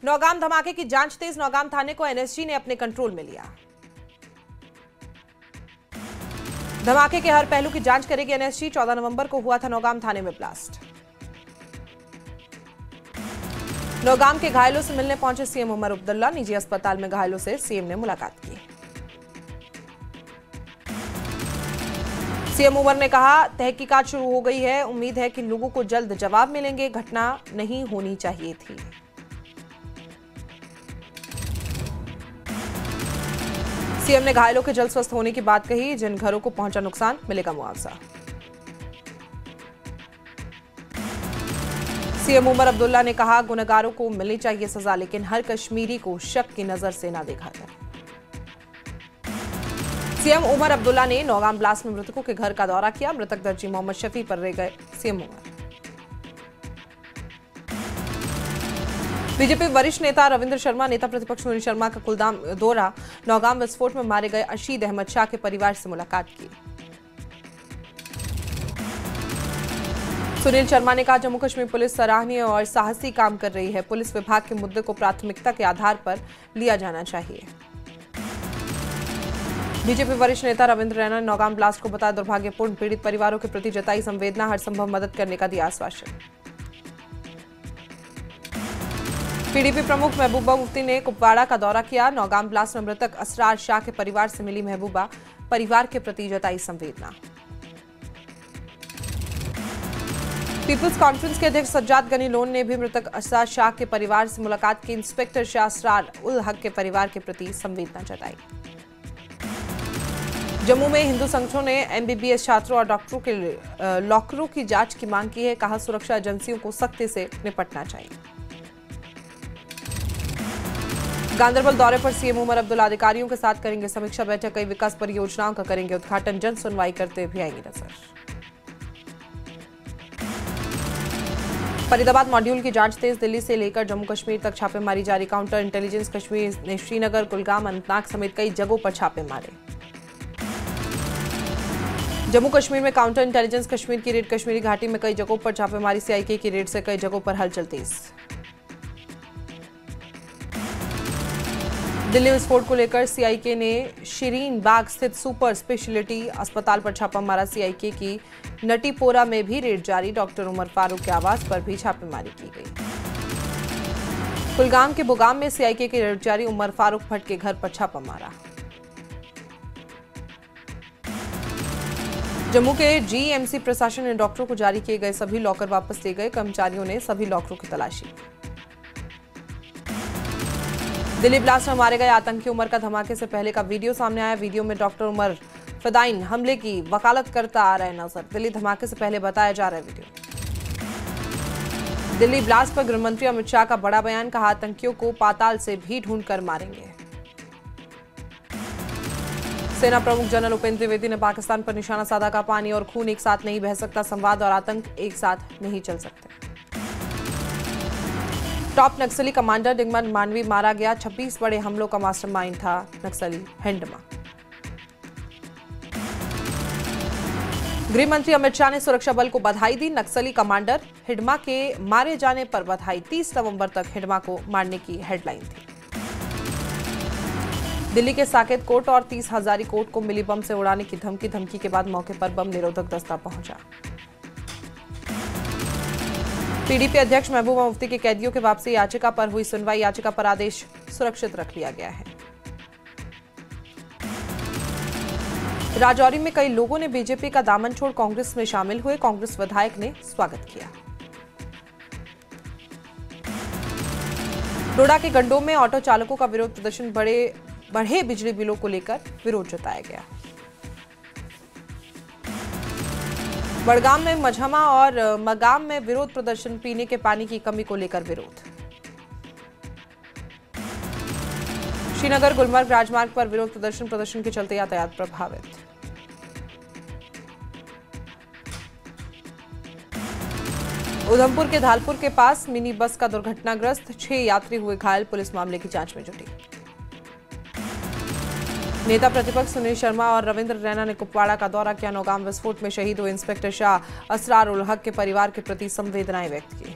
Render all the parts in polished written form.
नौगाम धमाके की जांच तेज, नौगाम थाने को एनएसजी ने अपने कंट्रोल में लिया। धमाके के हर पहलू की जांच करेगी एनएसजी। 14 नवंबर को हुआ था नौगाम थाने में ब्लास्ट। नौगाम के घायलों से मिलने पहुंचे सीएम उमर अब्दुल्ला। निजी अस्पताल में घायलों से सीएम ने मुलाकात की। सीएम उमर ने कहा, तहकीकात शुरू हो गई है, उम्मीद है कि लोगों को जल्द जवाब मिलेंगे, घटना नहीं होनी चाहिए थी। सीएम ने घायलों के जल्द स्वस्थ होने की बात कही। जिन घरों को पहुंचा नुकसान, मिलेगा मुआवजा। सीएम उमर अब्दुल्ला ने कहा, गुनहगारों को मिलनी चाहिए सजा, लेकिन हर कश्मीरी को शक की नजर से ना देखा जाए। सीएम उमर अब्दुल्ला ने नौगाम ब्लास्ट में मृतकों के घर का दौरा किया। मृतक दर्जी मोहम्मद शफी पर रह गए सीएम उमर। बीजेपी वरिष्ठ नेता रविंद्र शर्मा, नेता प्रतिपक्ष सुनील शर्मा का कुलगाम दौरा। नौगाम विस्फोट में मारे गए अशीद अहमद शाह के परिवार से मुलाकात की। सुनील शर्मा ने कहा, जम्मू कश्मीर पुलिस सराहनीय और साहसी काम कर रही है। पुलिस विभाग के मुद्दे को प्राथमिकता के आधार पर लिया जाना चाहिए। बीजेपी वरिष्ठ नेता रविंद्र रैना ने नौगाम ब्लास्ट को बताया दुर्भाग्यपूर्ण। पीड़ित परिवारों के प्रति जताई संवेदना, हर संभव मदद करने का दिया आश्वासन। पीडीपी प्रमुख महबूबा मुफ्ती ने कुपवाड़ा का दौरा किया। नौगाम ब्लास्ट में मृतक असरार शाह के परिवार से मिली महबूबा, परिवार के प्रति जताई संवेदना। पीपुल्स कॉन्फ्रेंस के अध्यक्ष सज्जाद गनी लोन ने भी मृतक असरार शाह के परिवार से मुलाकात की। इंस्पेक्टर शाह असरार उल हक के परिवार के प्रति संवेदना जताई। जम्मू में हिंदू संगठनों ने एमबीबीएस छात्रों और डॉक्टरों के लॉकरों की जांच की मांग की है। कहा, सुरक्षा एजेंसियों को सख्ती से निपटना चाहिए। गांधरबल दौरे पर सीएम उमर अब्दुल्ला अधिकारियों के साथ करेंगे समीक्षा बैठक। कई विकास परियोजनाओं का करेंगे उद्घाटन। जन सुनवाई करते भी आएंगे नजर। फरीदाबाद मॉड्यूल की जांच तेज, दिल्ली से लेकर जम्मू कश्मीर तक छापेमारी जारी। काउंटर इंटेलिजेंस कश्मीर ने श्रीनगर, कुलगाम, अनंतनाग समेत कई जगहों पर छापे मारे। जम्मू कश्मीर में काउंटर इंटेलिजेंस कश्मीर की रेड। कश्मीरी घाटी में कई जगहों पर छापेमारी। सीआईके की रेड से कई जगहों पर हलचल तेज। दिल्ली विस्फोट को लेकर सीआईके ने शिरीन बाग स्थित सुपर स्पेशलिटी अस्पताल पर छापा मारा। सीआईके की नटीपोरा में भी रेड जारी। डॉक्टर उमर फारूक के आवास पर भी छापेमारी की गई। कुलगाम के बुगाम में सीआईके की रेड जारी। उमर फारूक भट्ट के घर पर छापा मारा। जम्मू के जीएमसी प्रशासन ने डॉक्टरों को जारी किए गए सभी लॉकर वापस ले गए। कर्मचारियों ने सभी लॉकरों की तलाशी। दिल्ली ब्लास्ट में मारे गए आतंकी उमर का धमाके से पहले का वीडियो सामने आया। वीडियो में डॉक्टर उमर फिदाइन हमले की वकालत करता आ रहे नजर। दिल्ली धमाके से पहले बताया जा रहा है वीडियो। दिल्ली ब्लास्ट पर गृहमंत्री अमित शाह का बड़ा बयान। कहा, आतंकियों को पाताल से भी ढूंढकर मारेंगे। सेना प्रमुख जनरल उपेंद्र द्विवेदी ने पाकिस्तान पर निशाना साधा। का, पानी और खून एक साथ नहीं बह सकता। संवाद और आतंक एक साथ नहीं चल सकते। टॉप नक्सली कमांडर डिगमन मानवी मारा गया। 26 बड़े हमलों का मास्टरमाइंड था नक्सली हिंडमा। गृह मंत्री अमित शाह ने सुरक्षा बल को बधाई दी। नक्सली कमांडर हिडमा के मारे जाने पर बधाई। 30 नवंबर तक हिडमा को मारने की हेडलाइन थी। दिल्ली के साकेत कोर्ट और 30 हजारी कोर्ट को मिली बम से उड़ाने की धमकी के बाद मौके पर बम निरोधक दस्ता पहुंचा। पीडीपी अध्यक्ष महबूबा मुफ्ती के कैदियों के वापसी याचिका पर हुई सुनवाई। याचिका पर आदेश सुरक्षित रख लिया गया है। राजौरी में कई लोगों ने बीजेपी का दामन छोड़ कांग्रेस में शामिल हुए। कांग्रेस विधायक ने स्वागत किया। डोडा के गंडों में ऑटो चालकों का विरोध प्रदर्शन। बढ़े बिजली बिलों को लेकर विरोध जताया गया। बड़गाम में मझमा और मगाम में विरोध प्रदर्शन। पीने के पानी की कमी को लेकर विरोध। श्रीनगर गुलमर्ग राजमार्ग पर विरोध प्रदर्शन। प्रदर्शन के चलते यातायात प्रभावित। उधमपुर के धालपुर के पास मिनी बस का दुर्घटनाग्रस्त। 6 यात्री हुए घायल। पुलिस मामले की जांच में जुटी। नेता प्रतिपक्ष सुनील शर्मा और रविंद्र रैना ने कुपवाड़ा का दौरा किया। नौगाम विस्फोट में शहीद हुए इंस्पेक्टर शाह असरार उल हक के परिवार के प्रति संवेदनाएं व्यक्त की।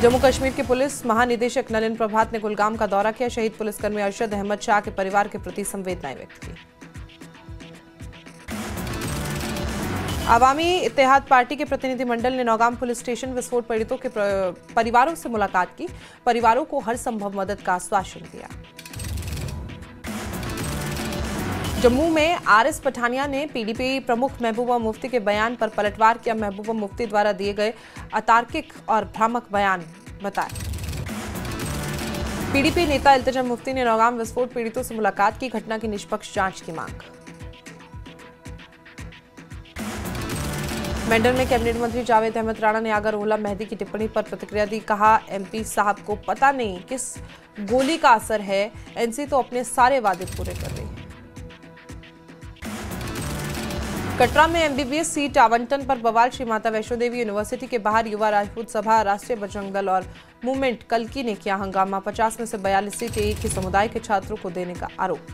जम्मू कश्मीर के पुलिस महानिदेशक नलिन प्रभात ने कुलगाम का दौरा किया। शहीद पुलिसकर्मी अरशद अहमद शाह के परिवार के प्रति संवेदनाएं व्यक्त की। अवामी इत्तेहाद पार्टी के प्रतिनिधिमंडल ने नौगाम पुलिस स्टेशन विस्फोट पीड़ितों के परिवारों से मुलाकात की। परिवारों को हर संभव मदद का आश्वासन दिया। जम्मू में आरएस पठानिया ने पीडीपी प्रमुख महबूबा मुफ्ती के बयान पर पलटवार किया। महबूबा मुफ्ती द्वारा दिए गए अतार्किक और भ्रामक बयान बताया। पीडीपी नेता इल्तिजा मुफ्ती ने नौगाम विस्फोट पीड़ितों से मुलाकात की। घटना की निष्पक्ष जांच की मांग। मेंढर में कैबिनेट मंत्री जावेद अहमद राणा ने आगर ओला मेहदी की टिप्पणी पर प्रतिक्रिया दी। कहा, एमपी साहब को पता नहीं किस गोली का असर है, एनसी तो अपने सारे वादे पूरे कर रही है। कटरा में एमबीबीएस सीट आवंटन पर बवाल। श्री माता वैष्णो देवी यूनिवर्सिटी के बाहर युवा राजपूत सभा, राष्ट्रीय बजरंग दल और मूवमेंट कल्की ने किया हंगामा। 50 में से 42 सीटें एक ही समुदाय के छात्रों को देने का आरोप।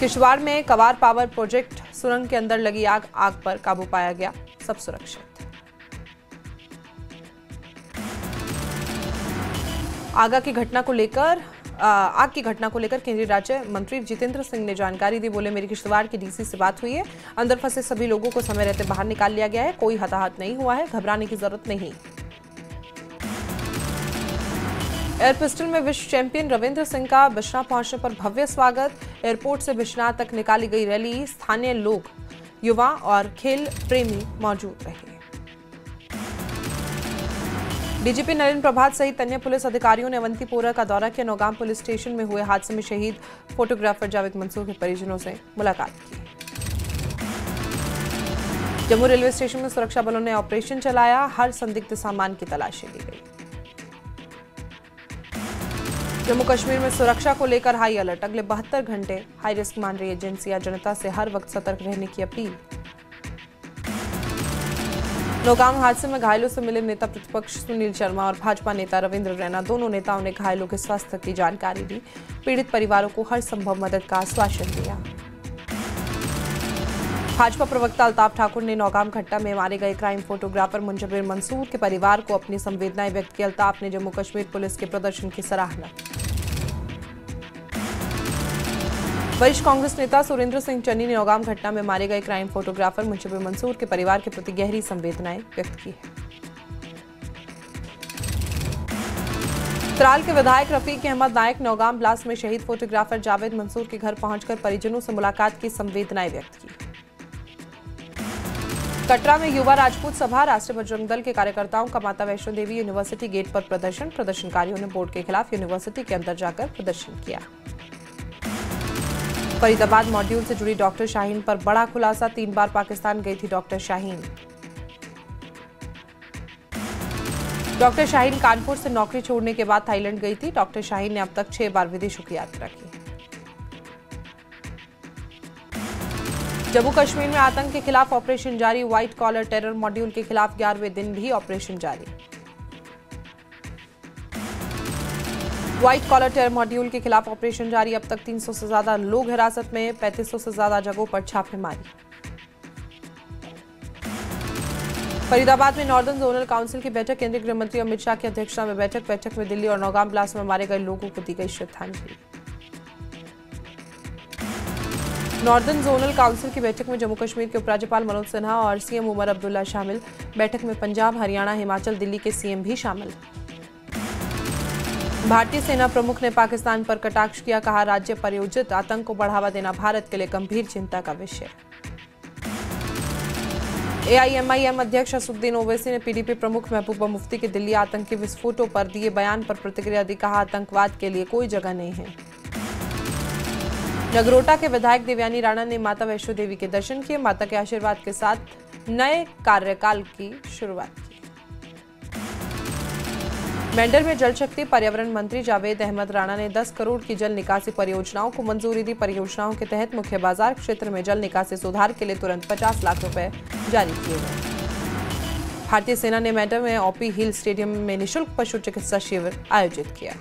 किश्तवाड़ में कवार पावर प्रोजेक्ट सुरंग के अंदर लगी आग पर काबू पाया गया, सब सुरक्षित। आग की घटना को लेकर केंद्रीय राज्य मंत्री जितेंद्र सिंह ने जानकारी दी। बोले, मेरी किश्तवाड़ की डीसी से बात हुई है। अंदर फंसे सभी लोगों को समय रहते बाहर निकाल लिया गया है। कोई हताहत नहीं हुआ है, घबराने की जरूरत नहीं। एयर पिस्टल में विश्व चैंपियन रविंद्र सिंह का बिश्नाह पहुंचने पर भव्य स्वागत। एयरपोर्ट से बिश्नाह तक निकाली गई रैली। स्थानीय लोग, युवा और खेल प्रेमी मौजूद रहे। डीजीपी नलिन प्रभात सहित अन्य पुलिस अधिकारियों ने अवंतीपोरा का दौरा किया। नौगाम पुलिस स्टेशन में हुए हादसे में शहीद फोटोग्राफर जावेद मंसूर के परिजनों से मुलाकात की। जम्मू रेलवे स्टेशन में सुरक्षा बलों ने ऑपरेशन चलाया। हर संदिग्ध सामान की तलाशी ली गई। जम्मू कश्मीर में सुरक्षा को लेकर हाई अलर्ट। अगले 72 घंटे हाई रिस्क मान रही एजेंसियां। जनता से हर वक्त सतर्क रहने की अपील। नौगाम हादसे में घायलों से मिले नेता प्रतिपक्ष सुनील शर्मा और भाजपा नेता रविंद्र रैना। दोनों नेताओं ने घायलों के स्वास्थ्य की जानकारी दी। पीड़ित परिवारों को हर संभव मदद का आश्वासन दिया। भाजपा प्रवक्ता अल्ताफ ठाकुर ने नौगाम घटना में मारे गए क्राइम फोटोग्राफर मुंजबिर मंसूर के परिवार को अपनी संवेदनाएं व्यक्त की। अल्ताफ ने जम्मू कश्मीर पुलिस के प्रदर्शन की सराहना। वरिष्ठ कांग्रेस नेता सुरेंद्र सिंह चन्नी ने नौगाम घटना में मारे गए क्राइम फोटोग्राफर मुंजबिर मंसूर के परिवार के प्रति गहरी संवेदनाएं व्यक्त की है। त्राल के विधायक रफीक अहमद नायक नौगाम ब्लास्ट में शहीद फोटोग्राफर जावेद मंसूर के घर पहुंचकर परिजनों से मुलाकात की, संवेदनाएं व्यक्त की। कटरा में युवा राजपूत सभा, राष्ट्रीय बजरंग दल के कार्यकर्ताओं का माता वैष्णो देवी यूनिवर्सिटी गेट पर प्रदर्शन। प्रदर्शनकारियों ने बोर्ड के खिलाफ यूनिवर्सिटी के अंदर जाकर प्रदर्शन किया। फरीदाबाद मॉड्यूल से जुड़ी डॉक्टर शाहीन पर बड़ा खुलासा। 3 बार पाकिस्तान गई थी डॉक्टर शाहीन। डॉक्टर शाहीन कानपुर से नौकरी छोड़ने के बाद थाईलैंड गई थी। डॉक्टर शाहीन ने अब तक 6 बार विदेशों की यात्रा की। जम्मू कश्मीर में आतंक के खिलाफ ऑपरेशन जारी। व्हाइट कॉलर टेरर मॉड्यूल के खिलाफ 11वें दिन भी ऑपरेशन जारी। व्हाइट कॉलर टेरर मॉड्यूल के खिलाफ ऑपरेशन जारी। अब तक 300 से ज्यादा लोग हिरासत में। 3500 से ज्यादा जगहों पर छापेमारी। फरीदाबाद में नॉर्दर्न जोनल काउंसिल की बैठक। केंद्रीय गृह मंत्री अमित शाह की अध्यक्षता में बैठक में दिल्ली और नौगाम ब्लास्ट में मारे गए लोगों को दी गई श्रद्धांजलि। नॉर्दर्न जोनल काउंसिल की बैठक में जम्मू कश्मीर के उपराज्यपाल मनोज सिन्हा और सीएम उमर अब्दुल्ला शामिल। बैठक में पंजाब, हरियाणा, हिमाचल, दिल्ली के सीएम भी शामिल। भारतीय सेना प्रमुख ने पाकिस्तान पर कटाक्ष किया। कहा, राज्य प्रायोजित आतंक को बढ़ावा देना भारत के लिए गंभीर चिंता का विषय। एआईएमआईएम अध्यक्ष असदुद्दीन ओवैसी ने पीडीपी प्रमुख महबूबा मुफ्ती के दिल्ली आतंकी विस्फोटों पर दिए बयान पर प्रतिक्रिया दी। कहा, आतंकवाद के लिए कोई जगह नहीं है। नगरोटा के विधायक देवयानी राणा ने माता वैष्णो देवी के दर्शन किए। माता के आशीर्वाद के साथ नए कार्यकाल की शुरुआत की। मेंढर में जल शक्ति पर्यावरण मंत्री जावेद अहमद राणा ने 10 करोड़ की जल निकासी परियोजनाओं को मंजूरी दी। परियोजनाओं के तहत मुख्य बाजार क्षेत्र में जल निकासी सुधार के लिए तुरंत 50 लाख रुपए जारी किए गए। भारतीय सेना ने मेंढर में ओपी हिल स्टेडियम में निःशुल्क पशु चिकित्सा शिविर आयोजित किया।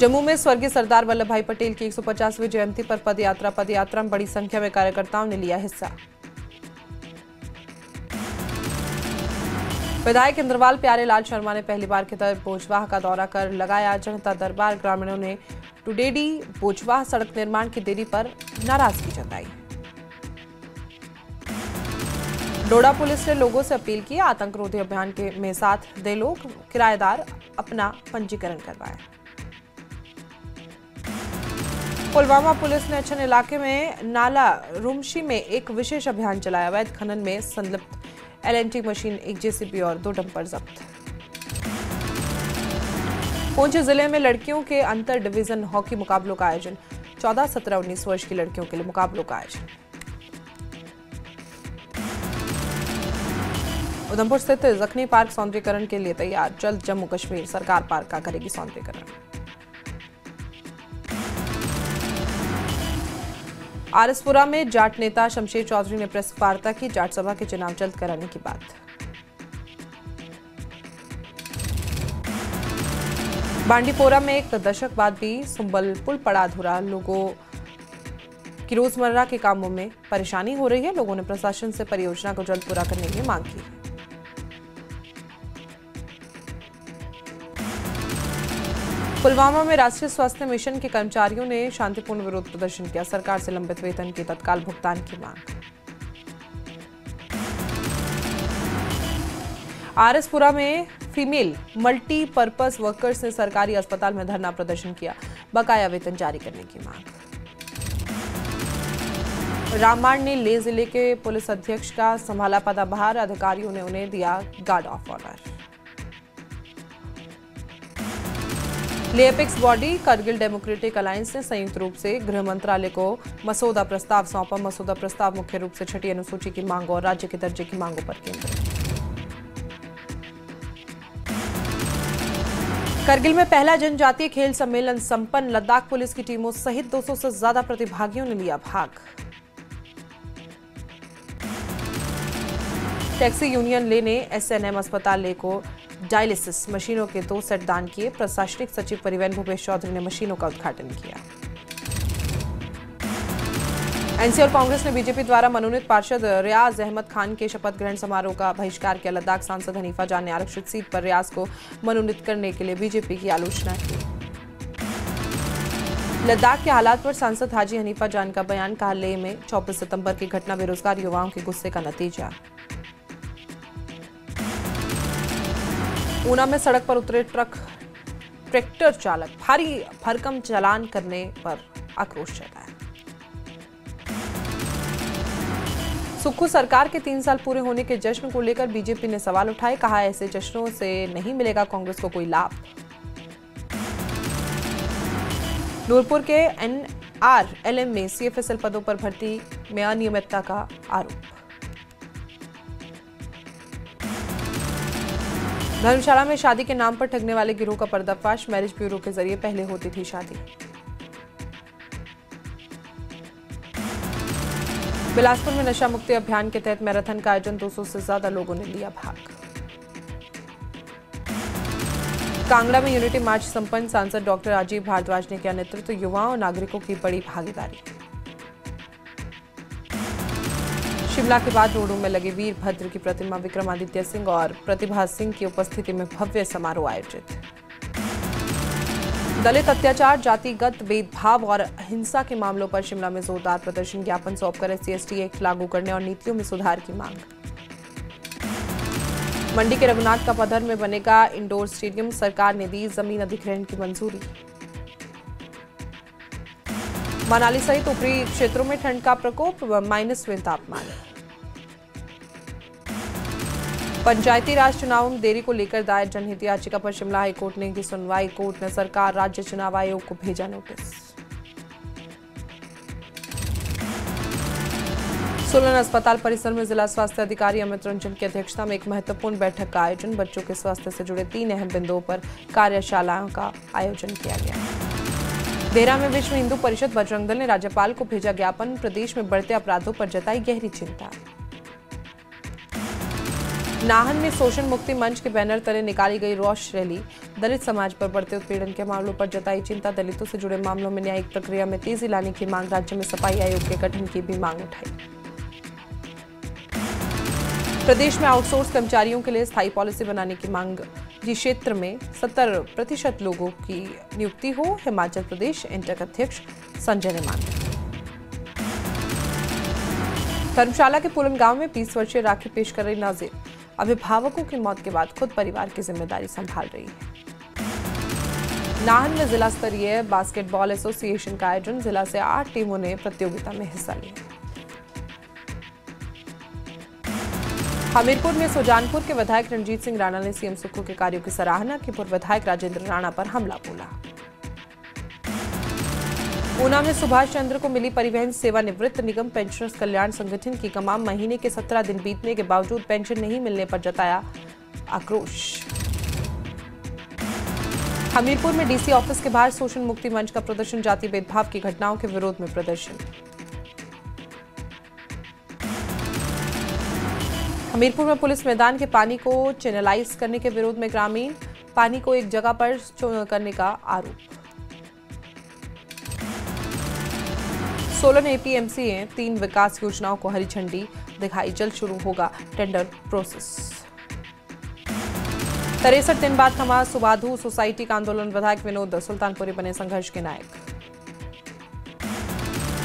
जम्मू में स्वर्गीय सरदार वल्लभ भाई पटेल की 150वीं जयंती पर पदयात्रा में बड़ी संख्या में कार्यकर्ताओं ने लिया हिस्सा। विधायक इंद्रवाल प्यारेलाल शर्मा ने पहली बार के तहत बोचवाह का दौरा कर लगाया जनता दरबार। ग्रामीणों ने टुडेडी बोचवाह सड़क निर्माण की देरी पर नाराजगी जताई। डोडा पुलिस ने लोगों से अपील की, आतंक रोधी अभियान में साथ दे लोग, किराएदार अपना पंजीकरण करवाएं। पुलवामा पुलिस ने अछन इलाके में नाला रुमशी में एक विशेष अभियान चलाया। अवैध खनन में संलिप्त LNT मशीन, एक JCB और 2 डंपर जब्त। पुंछ जिले में लड़कियों के अंतर डिवीजन हॉकी मुकाबलों का आयोजन। 14, 17, 19 वर्ष की लड़कियों के लिए मुकाबलों का आयोजन। उधमपुर स्थित जखनी पार्क सौंदर्यीकरण के लिए तैयार। जल्द जम्मू कश्मीर सरकार पार्क का करेगी सौंदर्यीकरण। आरएसपुरा में जाट नेता शमशेर चौधरी ने प्रेस वार्ता की। जाट सभा के चुनाव जल्द कराने की बात। बांडीपोरा में एक दशक बाद भी सुंबल पुल पड़ा अधूरा। लोगों की रोजमर्रा के कामों में परेशानी हो रही है। लोगों ने प्रशासन से परियोजना को जल्द पूरा करने की मांग की। पुलवामा में राष्ट्रीय स्वास्थ्य मिशन के कर्मचारियों ने शांतिपूर्ण विरोध प्रदर्शन किया। सरकार से लंबित वेतन के तत्काल भुगतान की मांग। आरएसपुरा में फीमेल मल्टीपर्पज वर्कर्स ने सरकारी अस्पताल में धरना प्रदर्शन किया। बकाया वेतन जारी करने की मांग। रामबाण ने ले जिले के पुलिस अधीक्षक का संभाला पदभार। अधिकारियों ने उन्हें दिया गार्ड ऑफ ऑनर। ले apex body Kargil democratic alliance ने संयुक्त रूप से गृह मंत्रालय को मसौदा प्रस्ताव सौंपा। मसौदा प्रस्ताव मुख्य रूप से 6ठी अनुसूची की मांग और राज्य के दर्जे की मांगों पर केंद्रित। करगिल में पहला जनजातीय खेल सम्मेलन संपन्न। लद्दाख पुलिस की टीमों सहित 200 से ज्यादा प्रतिभागियों ने लिया भाग। टैक्सी यूनियन ले ने SNM अस्पताल ले को डायलिसिस मशीनों के 2 सेट दान किए। प्रशासनिक सचिव परिवहन भूपेश चौधरी ने मशीनों का उद्घाटन किया। एनसी और कांग्रेस ने बीजेपी द्वारा मनोनीत पार्षद रियाज अहमद खान के शपथ ग्रहण समारोह का बहिष्कार किया। लद्दाख सांसद हनीफा जान ने आरक्षित सीट पर रियाज को मनोनीत करने के लिए बीजेपी की आलोचना की। लद्दाख के हालात पर सांसद हाजी हनीफा जान का बयान। कहा, लेह में 24 सितंबर की घटना बेरोजगार युवाओं के गुस्से का नतीजा। ऊना में सड़क पर उतरे ट्रैक्टर चालक भारी भरकम चालान करने पर आक्रोश जताया। सुक्खू सरकार के 3 साल पूरे होने के जश्न को लेकर बीजेपी ने सवाल उठाए। कहा, ऐसे जश्नों से नहीं मिलेगा कांग्रेस को कोई लाभ। नूरपुर के NRLM में CFSL पदों पर भर्ती में अनियमितता का आरोप। धर्मशाला में शादी के नाम पर ठगने वाले गिरोह का पर्दाफाश। मैरिज ब्यूरो के जरिए पहले होती थी शादी। बिलासपुर में नशा मुक्ति अभियान के तहत मैराथन का आयोजन। 200 से ज्यादा लोगों ने लिया भाग। कांगड़ा में यूनिटी मार्च संपन्न। सांसद डॉक्टर राजीव भारद्वाज ने किया नेतृत्व। युवाओं और नागरिकों की बड़ी भागीदारी। शिमला के बाद रोडों में लगे वीरभद्र की प्रतिमा। विक्रमादित्य सिंह और प्रतिभा सिंह की उपस्थिति में भव्य समारोह आयोजित। दलित अत्याचार, जातिगत भेदभाव और हिंसा के मामलों पर शिमला में जोरदार प्रदर्शन। ज्ञापन सौंपकर SC/ST एक्ट लागू करने और नीतियों में सुधार की मांग। मंडी के रघुनाथ का पधर में बनेगा इंडोर स्टेडियम। सरकार ने दी जमीन अधिग्रहण की मंजूरी। मनाली सहित ऊपरी क्षेत्रों में ठंड का प्रकोप। -में तापमान। पंचायती राज चुनावों में देरी को लेकर दायर जनहित याचिका पर शिमला हाईकोर्ट ने की सुनवाई। कोर्ट ने सरकार, राज्य चुनाव आयोग को भेजा नोटिस। सोलन अस्पताल परिसर में जिला स्वास्थ्य अधिकारी अमित रंजन की अध्यक्षता में एक महत्वपूर्ण बैठक का आयोजन। बच्चों के स्वास्थ्य से जुड़े 3 अहम बिंदुओं पर कार्यशालाओं का आयोजन किया गया। देहरा में विश्व हिंदू परिषद बजरंग दल ने राज्यपाल को भेजा ज्ञापन। प्रदेश में बढ़ते अपराधों पर जताई गहरी चिंता। नाहन में शोषण मुक्ति मंच के बैनर तले निकाली गई रोष रैली। दलित समाज पर बढ़ते उत्पीड़न के मामलों पर जताई चिंता। दलितों से जुड़े मामलों में न्यायिक प्रक्रिया में तेजी लाने की मांग। राज्य में सफाई आयोग के गठन की भी मांग उठाई। प्रदेश में आउटसोर्स कर्मचारियों के लिए स्थायी पॉलिसी बनाने की मांग। जिस क्षेत्र में 70% लोगों की नियुक्ति हो, हिमाचल प्रदेश इंटक अध्यक्ष संजय ने मांगा। धर्मशाला के पुलन गांव में 20 वर्षीय राखी पेश कर रही नाजिर अभिभावकों की मौत के बाद खुद परिवार की जिम्मेदारी संभाल रही है। नाहन में जिला स्तरीय बास्केटबॉल एसोसिएशन का आयोजन। जिला से 8 टीमों ने प्रतियोगिता में हिस्सा लिया। हमीरपुर में सुजानपुर के विधायक रणजीत सिंह राणा ने सीएम सुक्खू के कार्यों की सराहना की। पूर्व विधायक राजेंद्र राणा पर हमला बोला। ऊना में सुभाष चंद्र को मिली परिवहन सेवानिवृत्त निगम पेंशनर्स कल्याण संगठन की कमान। महीने के 17 दिन बीतने के बावजूद पेंशन नहीं मिलने पर जताया आक्रोश। हमीरपुर में डीसी ऑफिस के बाहर शोषण मुक्ति मंच का प्रदर्शन। जाति भेदभाव की घटनाओं के विरोध में प्रदर्शन। हमीरपुर में पुलिस मैदान के पानी को चैनलाइज करने के विरोध में ग्रामीण। पानी को एक जगह पर करने का आरोप। सोलन एपीएमसी ने 3 विकास योजनाओं को हरी झंडी दिखाई। जल्द शुरू होगा टेंडर प्रोसेस। 63 दिन बाद थमा सुबाधु सोसाइटी का आंदोलन। विधायक विनोद सुल्तानपुरी बने संघर्ष के नायक।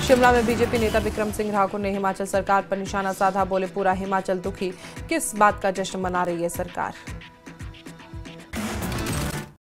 शिमला में बीजेपी नेता विक्रम सिंह ठाकुर ने हिमाचल सरकार पर निशाना साधा। बोले पूरा हिमाचल दुखी, किस बात का जश्न मना रही है सरकार।